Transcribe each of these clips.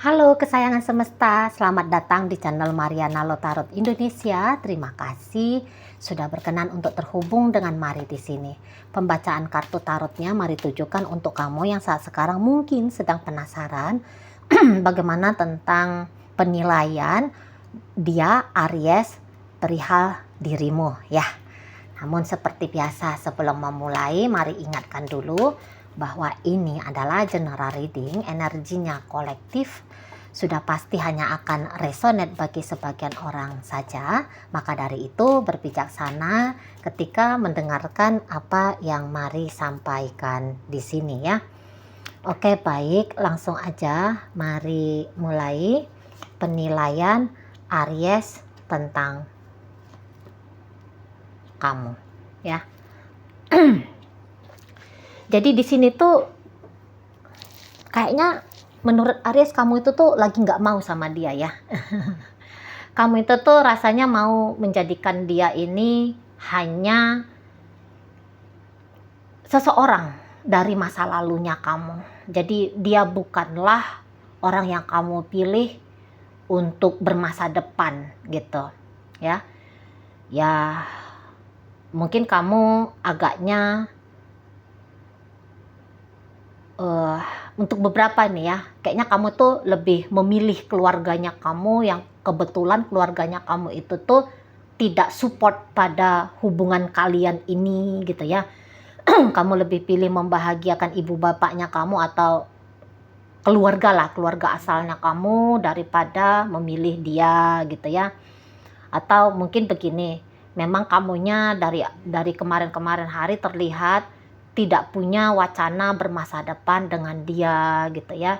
Halo kesayangan semesta, selamat datang di channel Mariana Lotarot Indonesia. Terima kasih sudah berkenan untuk terhubung dengan Mari di sini. Pembacaan kartu tarotnya Mari tujukan untuk kamu yang saat sekarang mungkin sedang penasaran bagaimana tentang penilaian dia Aries perihal dirimu ya. Namun seperti biasa sebelum memulai, mari ingatkan dulu bahwa ini adalah general reading, energinya kolektif, sudah pasti hanya akan resonate bagi sebagian orang saja. Maka dari itu berbijaksana ketika mendengarkan apa yang Mari sampaikan di sini ya. Oke, baik, langsung aja mari mulai penilaian Aries tentang kamu ya. Jadi di sini tuh kayaknya menurut Aries kamu itu tuh lagi nggak mau sama dia ya. Kamu itu tuh rasanya mau menjadikan dia ini hanya seseorang dari masa lalunya kamu. Jadi dia bukanlah orang yang kamu pilih untuk bermasa depan gitu ya. Ya mungkin kamu agaknya untuk beberapa nih ya, kayaknya kamu tuh lebih memilih keluarganya kamu yang kebetulan keluarganya kamu itu tuh tidak support pada hubungan kalian ini gitu ya. Kamu lebih pilih membahagiakan ibu bapaknya kamu atau keluarga lah, keluarga asalnya kamu daripada memilih dia gitu ya. Atau mungkin begini, memang kamunya dari kemarin-kemarin hari terlihat tidak punya wacana bermasa depan dengan dia gitu ya.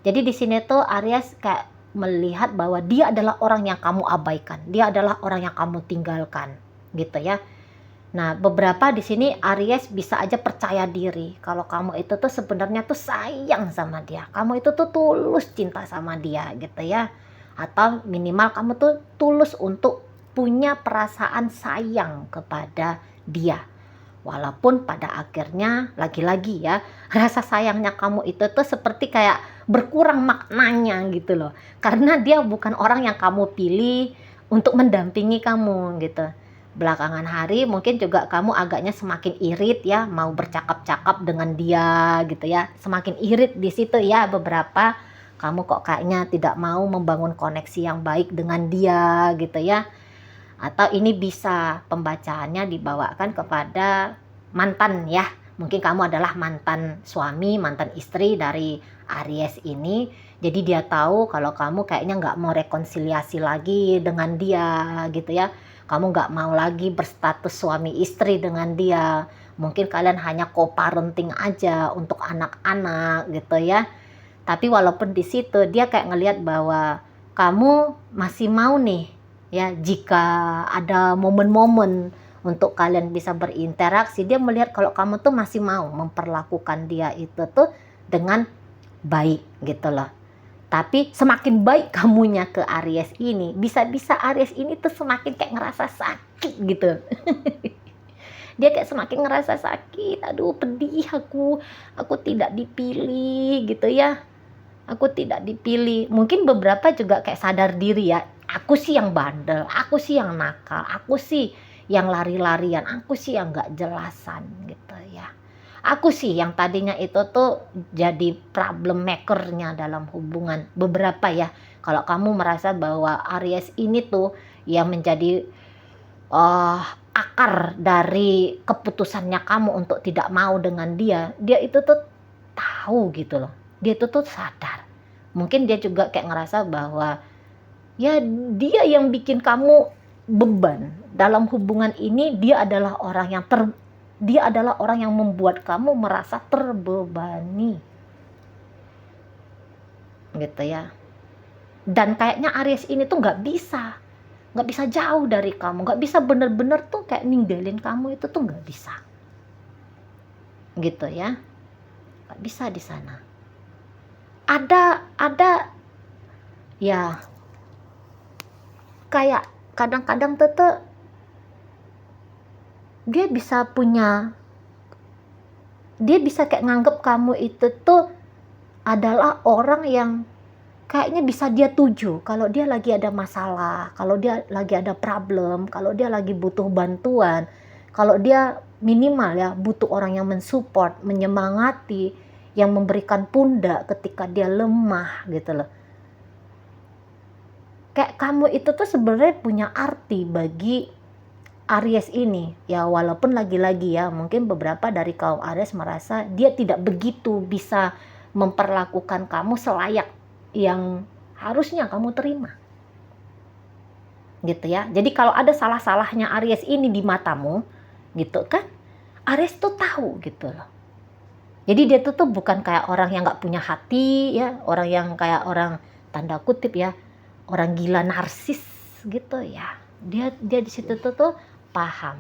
Jadi di sini tuh Aries kayak melihat bahwa dia adalah orang yang kamu abaikan, dia adalah orang yang kamu tinggalkan gitu ya. Nah, beberapa di sini Aries bisa aja percaya diri kalau kamu itu tuh sebenarnya tuh sayang sama dia. Kamu itu tuh tulus cinta sama dia gitu ya. Atau minimal kamu tuh tulus untuk punya perasaan sayang kepada dia. Walaupun pada akhirnya lagi-lagi ya, rasa sayangnya kamu itu tuh seperti kayak berkurang maknanya gitu loh. Karena dia bukan orang yang kamu pilih untuk mendampingi kamu gitu. Belakangan hari mungkin juga kamu agaknya semakin irit ya, mau bercakap-cakap dengan dia gitu ya. Semakin irit di situ ya, beberapa kamu kok kayaknya tidak mau membangun koneksi yang baik dengan dia gitu ya. Atau ini bisa pembacaannya dibawakan kepada mantan ya. Mungkin kamu adalah mantan suami, mantan istri dari Aries ini. Jadi dia tahu kalau kamu kayaknya nggak mau rekonsiliasi lagi dengan dia gitu ya. Kamu nggak mau lagi berstatus suami istri dengan dia. Mungkin kalian hanya co-parenting aja untuk anak-anak gitu ya. Tapi walaupun di situ dia kayak ngelihat bahwa kamu masih mau nih ya, jika ada momen-momen untuk kalian bisa berinteraksi, dia melihat kalau kamu tuh masih mau memperlakukan dia itu tuh dengan baik gitu loh. Tapi semakin baik kamunya ke Aries ini, bisa-bisa Aries ini tuh semakin kayak ngerasa sakit gitu. Dia kayak semakin ngerasa sakit, aduh pedih aku tidak dipilih gitu ya. Aku tidak dipilih. Mungkin beberapa juga kayak sadar diri ya. Aku sih yang bandel, aku sih yang nakal, aku sih yang lari-larian, aku sih yang gak jelasan gitu ya. Aku sih yang tadinya itu tuh jadi problem makernya dalam hubungan. Beberapa ya. Kalau kamu merasa bahwa Aries ini tuh yang menjadi akar dari keputusannya kamu untuk tidak mau dengan dia, dia itu tuh tahu gitu loh. Dia itu tuh sadar. Mungkin dia juga kayak ngerasa bahwa ya dia yang bikin kamu beban dalam hubungan ini. Dia adalah orang yang membuat kamu merasa terbebani gitu ya. Dan kayaknya Aries ini tuh nggak bisa jauh dari kamu, nggak bisa bener-bener tuh kayak ninggalin kamu, itu tuh nggak bisa gitu ya, nggak bisa di sana. Ada ya, kayak kadang-kadang tuh dia bisa kayak nganggep kamu itu tuh adalah orang yang kayaknya bisa dia tuju kalau dia lagi ada masalah, kalau dia lagi ada problem, kalau dia lagi butuh bantuan, kalau dia minimal ya butuh orang yang mensupport, menyemangati, yang memberikan pundak ketika dia lemah gitu loh. Kayak kamu itu tuh sebenarnya punya arti bagi Aries ini. Ya walaupun lagi-lagi ya mungkin beberapa dari kaum Aries merasa dia tidak begitu bisa memperlakukan kamu selayak yang harusnya kamu terima. Gitu ya. Jadi kalau ada salah-salahnya Aries ini di matamu, gitu kan, Aries tuh tahu gitu loh. Jadi dia tuh bukan kayak orang yang nggak punya hati ya, orang yang kayak orang tanda kutip ya, orang gila narsis gitu ya. Dia di situ tuh paham.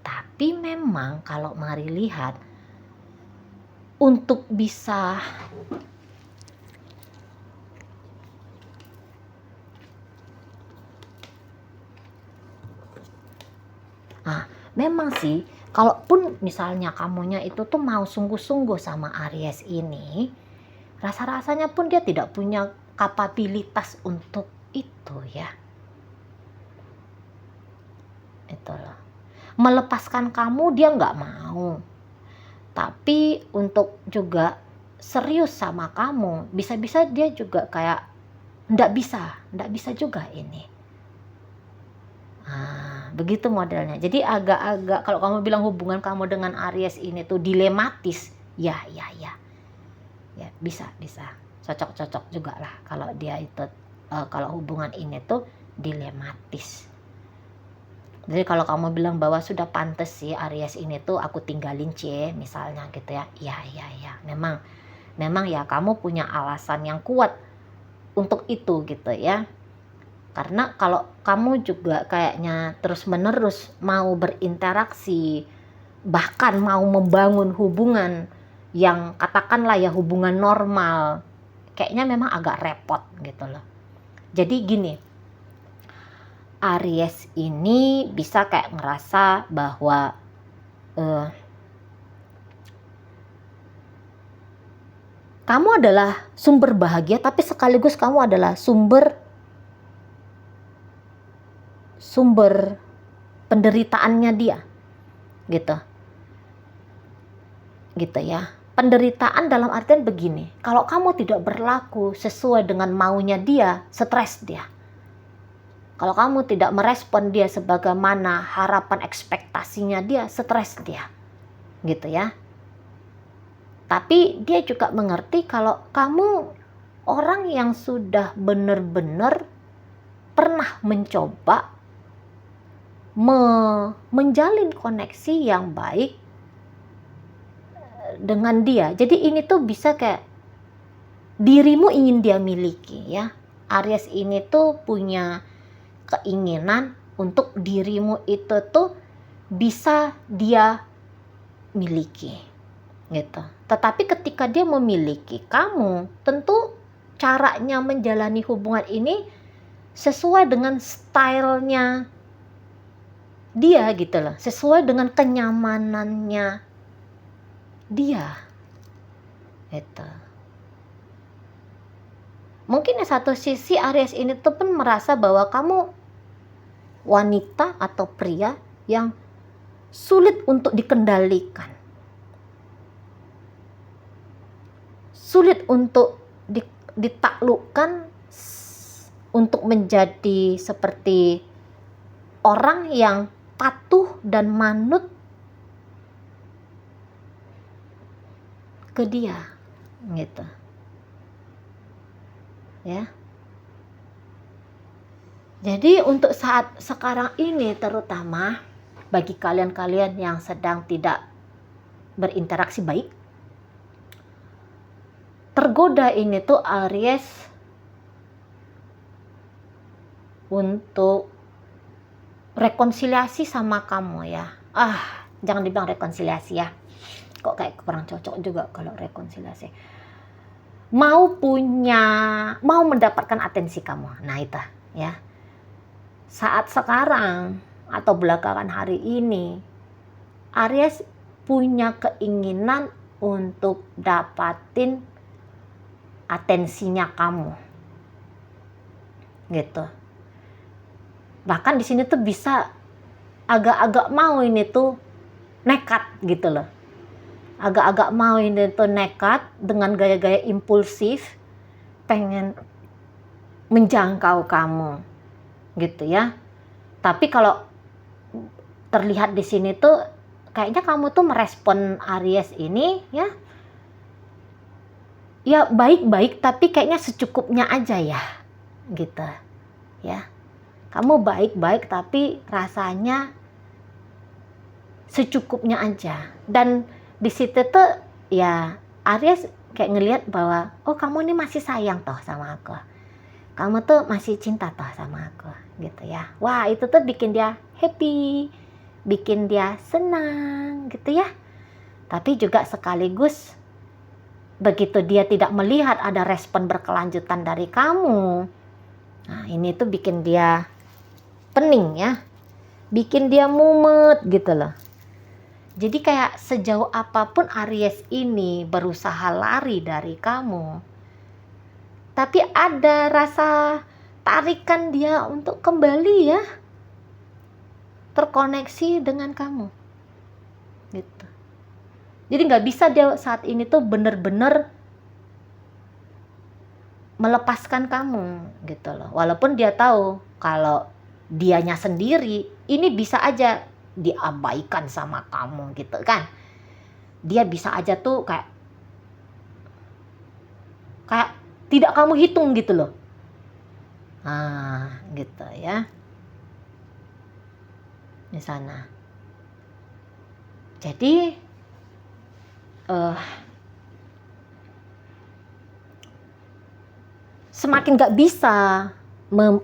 Tapi memang kalau mari lihat untuk bisa memang sih, kalaupun misalnya kamunya itu tuh mau sungguh-sungguh sama Aries ini, rasa-rasanya pun dia tidak punya kapabilitas untuk itu ya. Itu loh. Melepaskan kamu dia nggak mau. Tapi untuk juga serius sama kamu, bisa-bisa dia juga kayak nggak bisa juga ini. Begitu modelnya. Jadi agak-agak kalau kamu bilang hubungan kamu dengan Aries ini tuh dilematis, ya bisa cocok juga lah kalau dia itu kalau hubungan ini tuh dilematis. Jadi kalau kamu bilang bahwa sudah pantas sih Aries ini tuh aku tinggalin misalnya gitu ya, ya memang ya kamu punya alasan yang kuat untuk itu gitu ya. Karena kalau kamu juga kayaknya terus-menerus mau berinteraksi, bahkan mau membangun hubungan yang katakanlah ya hubungan normal, kayaknya memang agak repot gitu loh. Jadi gini, Aries ini bisa kayak ngerasa bahwa kamu adalah sumber bahagia, tapi sekaligus kamu adalah sumber penderitaannya dia gitu ya. Penderitaan dalam artian begini, kalau kamu tidak berlaku sesuai dengan maunya dia, stres dia. Kalau kamu tidak merespon dia sebagaimana harapan ekspektasinya dia, stres dia gitu ya. Tapi dia juga mengerti kalau kamu orang yang sudah benar-benar pernah mencoba menjalin koneksi yang baik dengan dia. Jadi ini tuh bisa kayak dirimu ingin dia miliki ya. Aries ini tuh punya keinginan untuk dirimu itu tuh bisa dia miliki gitu. Tetapi ketika dia memiliki kamu, tentu caranya menjalani hubungan ini sesuai dengan stylenya dia gitu loh, sesuai dengan kenyamanannya dia itu. Mungkin di satu sisi Aries ini tuh pun merasa bahwa kamu wanita atau pria yang sulit untuk dikendalikan, sulit untuk ditaklukkan, untuk menjadi seperti orang yang patuh dan manut ke dia gitu ya. Jadi untuk saat sekarang ini, terutama bagi kalian-kalian yang sedang tidak berinteraksi baik, tergoda ini tuh Aries untuk rekonsiliasi sama kamu ya. Jangan dibilang rekonsiliasi ya, kok kayak kurang cocok juga kalau rekonsiliasi. Mau mendapatkan atensi kamu. Nah itu ya. Saat sekarang atau belakangan hari ini, Aries punya keinginan untuk dapatin atensinya kamu. gitu. Bahkan di sini tuh bisa agak-agak mau ini tuh nekat gitu loh. Agak-agak mau ini tuh nekat dengan gaya-gaya impulsif, pengen menjangkau kamu gitu ya. Tapi kalau terlihat di sini tuh kayaknya kamu tuh merespon Aries ini ya baik-baik, tapi kayaknya secukupnya aja ya gitu ya. Kamu baik-baik tapi rasanya secukupnya aja. Dan di situ tuh ya Aries kayak ngelihat bahwa oh kamu ini masih sayang toh sama aku, kamu tuh masih cinta toh sama aku gitu ya. Wah itu tuh bikin dia happy, bikin dia senang gitu ya. Tapi juga sekaligus begitu dia tidak melihat ada respon berkelanjutan dari kamu, nah ini tuh bikin dia pening ya, bikin dia mumet gitu loh. Jadi kayak sejauh apapun Aries ini berusaha lari dari kamu, tapi ada rasa tarikan dia untuk kembali ya, terkoneksi dengan kamu gitu. Jadi nggak bisa dia saat ini tuh bener-bener melepaskan kamu gitu loh. Walaupun dia tahu kalau dianya sendiri ini bisa aja diabaikan sama kamu gitu kan. Dia bisa aja tuh kayak tidak kamu hitung gitu loh. Nah, gitu ya. Di sana. Jadi semakin gak bisa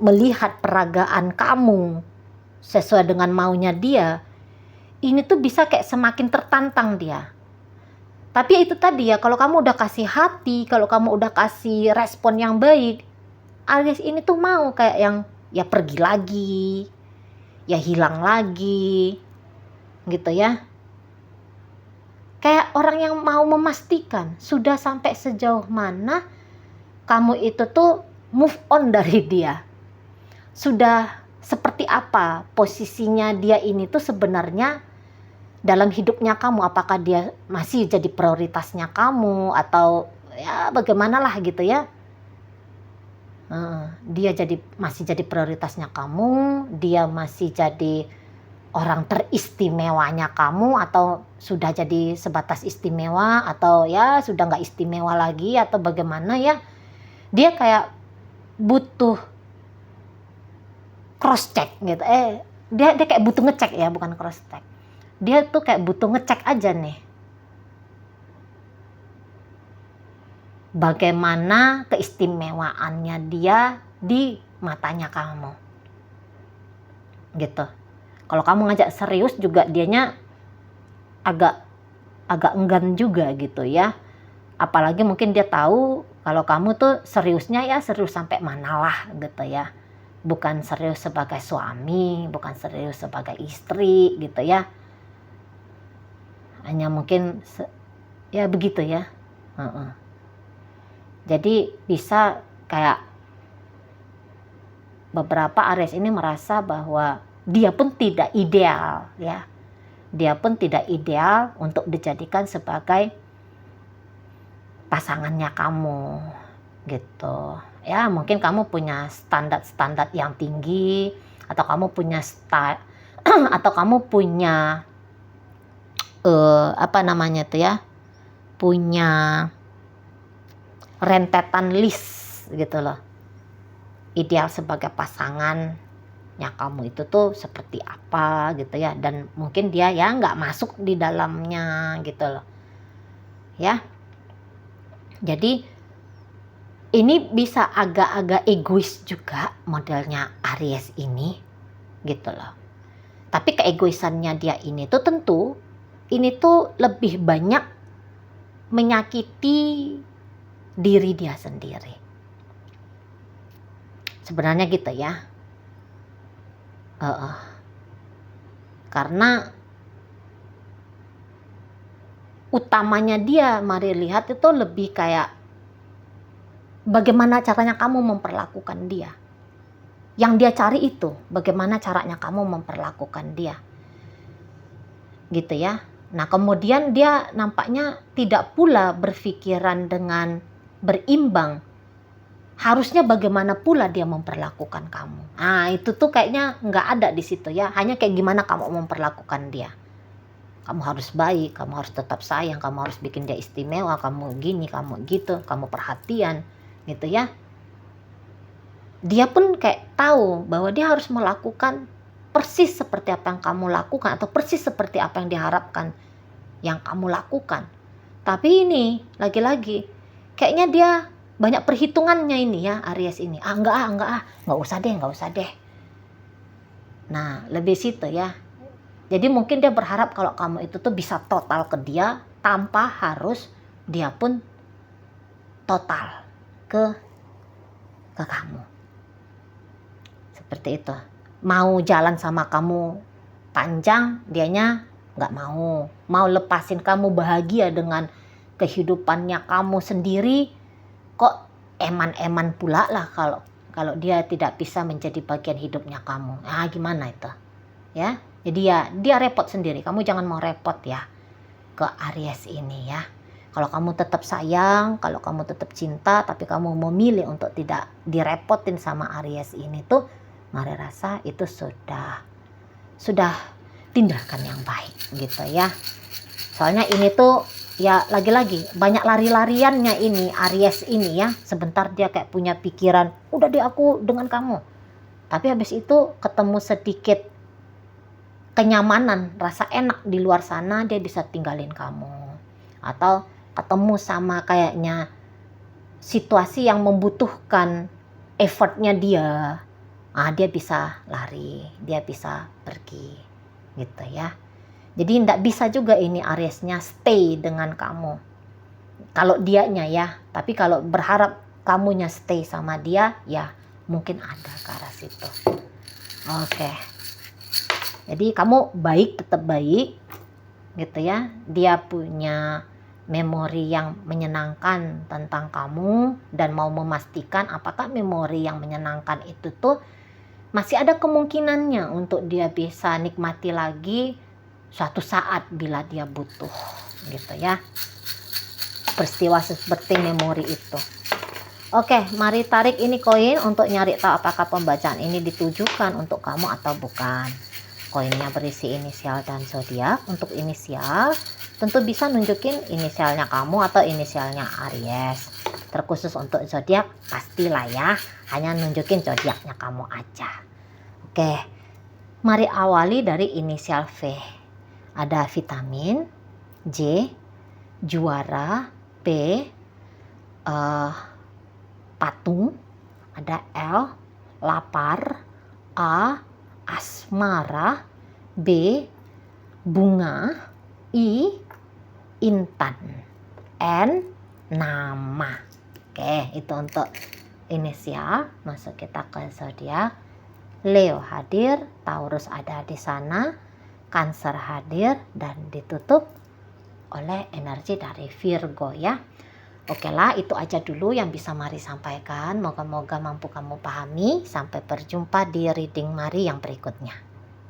melihat peragaan kamu sesuai dengan maunya dia, ini tuh bisa kayak semakin tertantang dia. Tapi itu tadi ya, kalau kamu udah kasih hati, kalau kamu udah kasih respon yang baik, Aries ini tuh mau kayak yang ya pergi lagi, ya hilang lagi, gitu ya. Kayak orang yang mau memastikan sudah sampai sejauh mana kamu itu tuh move on dari dia. Sudah seperti apa posisinya dia ini tuh sebenarnya dalam hidupnya kamu. Apakah dia masih jadi prioritasnya kamu atau ya bagaimanalah gitu ya. Dia masih jadi prioritasnya kamu, dia masih jadi orang teristimewanya kamu, atau sudah jadi sebatas istimewa, atau ya sudah nggak istimewa lagi, atau bagaimana ya. Dia kayak butuh cross check gitu. Dia kayak butuh ngecek ya, bukan cross check. Dia tuh kayak butuh ngecek aja nih. Bagaimana keistimewaannya dia di matanya kamu. Gitu. Kalau kamu ngajak serius juga dianya agak enggan juga gitu ya. Apalagi mungkin dia tahu kalau kamu tuh seriusnya ya serius sampai manalah gitu ya. Bukan serius sebagai suami, bukan serius sebagai istri gitu ya. Hanya mungkin ya begitu ya. Jadi bisa kayak beberapa Aries ini merasa bahwa dia pun tidak ideal ya. Dia pun tidak ideal untuk dijadikan sebagai pasangannya kamu gitu. Ya mungkin kamu punya standar-standar yang tinggi, atau kamu punya atau kamu punya punya rentetan list gitu loh. Ideal sebagai pasangannya kamu itu tuh seperti apa gitu ya, dan mungkin dia ya nggak masuk di dalamnya gitu loh ya. Jadi ini bisa agak-agak egois juga modelnya Aries ini gitu loh. Tapi keegoisannya dia ini tuh tentu ini tuh lebih banyak menyakiti diri dia sendiri. Sebenarnya gitu ya. Karena utamanya dia, mari lihat itu lebih kayak bagaimana caranya kamu memperlakukan dia. Yang dia cari itu bagaimana caranya kamu memperlakukan dia. Gitu ya. Nah, kemudian dia nampaknya tidak pula berpikiran dengan berimbang. Harusnya bagaimana pula dia memperlakukan kamu. Nah, itu tuh kayaknya nggak ada di situ ya. Hanya kayak gimana kamu memperlakukan dia. Kamu harus baik, kamu harus tetap sayang, kamu harus bikin dia istimewa, kamu gini, kamu gitu, kamu perhatian, gitu ya. Dia pun kayak tahu bahwa dia harus melakukan persis seperti apa yang kamu lakukan atau persis seperti apa yang diharapkan yang kamu lakukan. Tapi ini lagi-lagi kayaknya dia banyak perhitungannya ini ya, Aries ini. Nggak usah deh. Nah, lebih situ ya. Jadi mungkin dia berharap kalau kamu itu tuh bisa total ke dia tanpa harus dia pun total ke kamu. Seperti itu. Mau jalan sama kamu panjang, dianya nggak mau. Mau lepasin kamu bahagia dengan kehidupannya kamu sendiri, kok eman-eman pula lah kalau dia tidak bisa menjadi bagian hidupnya kamu. Ah, gimana itu? Ya. Jadi ya dia repot sendiri. Kamu jangan mau repot ya ke Aries ini ya. Kalau kamu tetap sayang, kalau kamu tetap cinta, tapi kamu memilih untuk tidak direpotin sama Aries ini tuh, mari rasa itu sudah tindakan yang baik gitu ya. Soalnya ini tuh ya lagi-lagi banyak lari-lariannya ini Aries ini ya. Sebentar dia kayak punya pikiran, udah deh aku dengan kamu. Tapi habis itu ketemu sedikit kenyamanan, rasa enak di luar sana, dia bisa tinggalin kamu. Atau ketemu sama kayaknya situasi yang membutuhkan effortnya dia. Dia bisa lari, dia bisa pergi gitu ya. Jadi tidak bisa juga ini Ariesnya stay dengan kamu. Kalau dianya ya, tapi kalau berharap kamunya stay sama dia, ya mungkin ada ke arah situ. Oke. Jadi kamu baik, tetap baik gitu ya. Dia punya memori yang menyenangkan tentang kamu dan mau memastikan apakah memori yang menyenangkan itu tuh masih ada kemungkinannya untuk dia bisa nikmati lagi suatu saat bila dia butuh gitu ya. Peristiwa seperti memori itu. Oke, mari tarik ini koin untuk nyari tahu apakah pembacaan ini ditujukan untuk kamu atau bukan. Koinnya berisi inisial dan zodiak. Untuk inisial tentu bisa nunjukin inisialnya kamu atau inisialnya Aries. Terkhusus untuk zodiak pastilah ya, hanya nunjukin zodiaknya kamu aja. Oke, mari awali dari inisial V. Ada vitamin, J, juara, P, patung, ada L, lapar, A, asmara, B, bunga, I, intan, N, nama. Oke, itu untuk inisial. Masuk kita ke zodiak. Leo hadir, Taurus ada di sana, Cancer hadir dan ditutup oleh energi dari Virgo ya. Oke lah, itu aja dulu yang bisa Mari sampaikan. Moga-moga mampu kamu pahami. Sampai berjumpa di reading Mari yang berikutnya.